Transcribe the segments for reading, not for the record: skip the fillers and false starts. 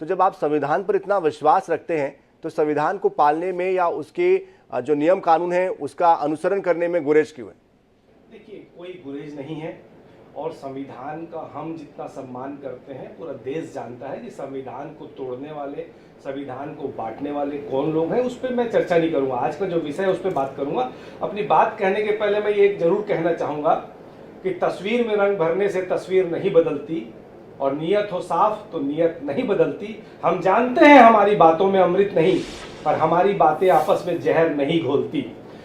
तो जब आप संविधान पर इतना विश्वास रखते हैं तो संविधान को पालने में या उसके जो नियम कानून है उसका अनुसरण करने में गुरेज क्यों है? देखिए, कोई गुरेज नहीं है और संविधान का हम जितना सम्मान करते हैं पूरा देश जानता है कि संविधान को तोड़ने वाले, संविधान को बांटने वाले कौन लोग हैं। उस पर मैं चर्चा नहीं करूंगा। आज का जो विषय है उस पर बात करूंगा। अपनी बात कहने के पहले मैं ये जरूर कहना चाहूंगा कि तस्वीर में रंग भरने से तस्वीर नहीं बदलती और नीयत हो साफ तो नीयत नहीं बदलती। हम जानते हैं हमारी बातों में अमृत नहीं, पर हमारी बातें आपस में जहर नहीं घोलती।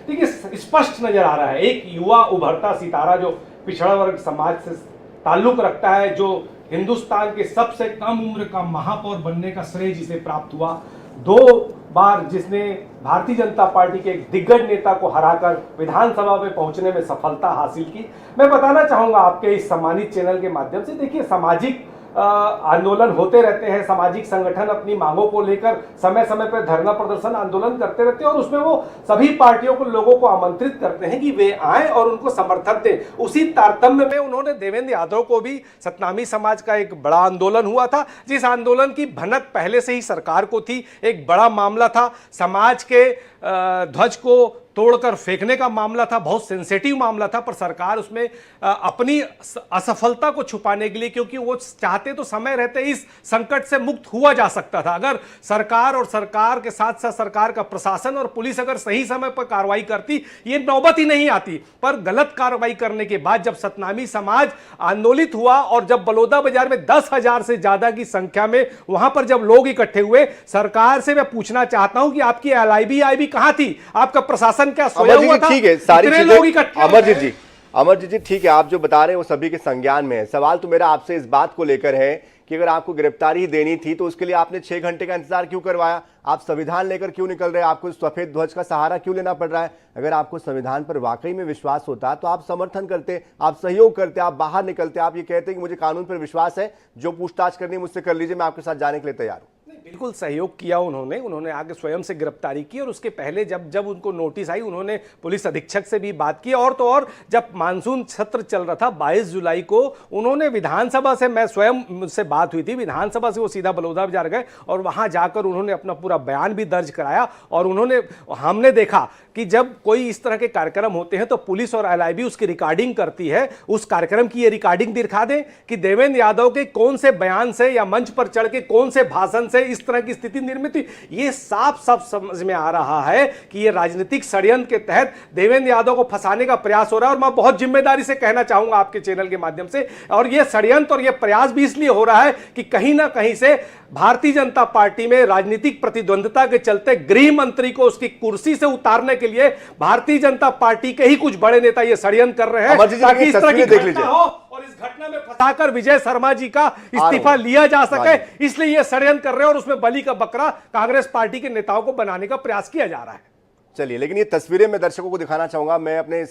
देखिए, स्पष्ट नजर आ रहा है एक युवा उभरता सितारा जो पिछड़ा वर्ग समाज से ताल्लुक रखता है, जो हिंदुस्तान के सबसे कम उम्र का महापौर बनने का श्रेय जिसे प्राप्त हुआ, 2 बार जिसने भारतीय जनता पार्टी के एक दिग्गज नेता को हराकर विधानसभा में पहुंचने में सफलता हासिल की। मैं बताना चाहूंगा आपके इस सम्मानित चैनल के माध्यम से, देखिए सामाजिक आंदोलन होते रहते हैं, सामाजिक संगठन अपनी मांगों को लेकर समय समय पर धरना प्रदर्शन आंदोलन करते रहते हैं और उसमें वो सभी पार्टियों को, लोगों को आमंत्रित करते हैं कि वे आए और उनको समर्थन दें। उसी तारतम्य में उन्होंने देवेंद्र यादव को भी, सतनामी समाज का एक बड़ा आंदोलन हुआ था जिस आंदोलन की भनक पहले से ही सरकार को थी। एक बड़ा मामला था, समाज के ध्वज को तोड़कर फेंकने का मामला था, बहुत सेंसिटिव मामला था, पर सरकार उसमें अपनी असफलता को छुपाने के लिए, क्योंकि वो चाहते तो समय रहते इस संकट से मुक्त हुआ जा सकता था। अगर सरकार और सरकार के साथ साथ सरकार का प्रशासन और पुलिस अगर सही समय पर कार्रवाई करती, ये नौबत ही नहीं आती। पर गलत कार्रवाई करने के बाद जब सतनामी समाज आंदोलित हुआ और जब बलौदा बाजार में 10,000 से ज्यादा की संख्या में वहां पर जब लोग इकट्ठे हुए, सरकार से मैं पूछना चाहता हूं कि आपकी LIB कहां थी? आपका प्रशासन क्या सोया हुआ था? ठीक है, सारी चीजें अमरजीत जी ठीक है, आप जो बता रहे हैं वो सभी के संज्ञान में है। सवाल तो मेरा आपसे इस बात को लेकर है कि अगर आपको गिरफ्तारी ही देनी थी तो उसके लिए आपने 6 घंटे का इंतजार क्यों करवाया? आप संविधान लेकर क्यों निकल रहे हैं? आपको सफेद ध्वज का सहारा क्यों लेना पड़ रहा है? अगर आपको संविधान पर वाकई में विश्वास होता तो आप समर्थन करते, आप सहयोग करते, आप बाहर निकलते, आप ये कहते कि मुझे कानून पर विश्वास है, जो पूछताछ करनी मुझसे कर लीजिए, मैं आपके साथ जाने के लिए तैयार हूं। बिल्कुल सहयोग किया उन्होंने आगे स्वयं से गिरफ्तारी की और उसके पहले जब उनको नोटिस आई उन्होंने पुलिस अधीक्षक से भी बात की। और तो और जब मानसून सत्र चल रहा था 22 जुलाई को, उन्होंने विधानसभा से, मैं स्वयं मुझसे बात हुई थी, विधानसभा से वो सीधा बलौदा बाजार गए और वहां जाकर उन्होंने अपना पूरा बयान भी दर्ज कराया। और हमने देखा कि जब कोई इस तरह के कार्यक्रम होते हैं तो पुलिस और LIB उसकी रिकॉर्डिंग करती है। उस कार्यक्रम की ये रिकॉर्डिंग दिखा दें कि देवेंद्र यादव के कौन से बयान से या मंच पर चढ़ के कौन से भाषण से इस तरह की स्थिति निर्मित हुई। ये साफ साफ समझ में आ रहा है कि ये राजनीतिक षड्यंत्र के तहत देवेंद्र यादव को फंसाने का प्रयास हो रहा है। और मैं बहुत जिम्मेदारी से कहना चाहूंगा आपके चैनल के माध्यम से, और ये षड्यंत्र और ये प्रयास भी इसलिए हो रहा है कि कहीं ना कहीं से भारतीय जनता पार्टी में राजनीतिक प्रतिद्वंद्विता के चलते गृह मंत्री को उसकी कुर्सी से उतारने के लिए भारतीय जनता पार्टी के ही कुछ बड़े नेता ये षड्यंत्र कर रहे हैं ताकि इस तरह की घटना हो और इस घटना में फंसाकर विजय शर्मा जी का इस्तीफा लिया जा सके। इसलिए ये षड्यंत्र कर रहे हैं और उसमें बलि का बकरा कांग्रेस पार्टी के नेताओं को बनाने का प्रयास किया जा रहा है। चलिए, लेकिन ये तस्वीरें मैं दर्शकों को दिखाना चाहूंगा। मैं अपने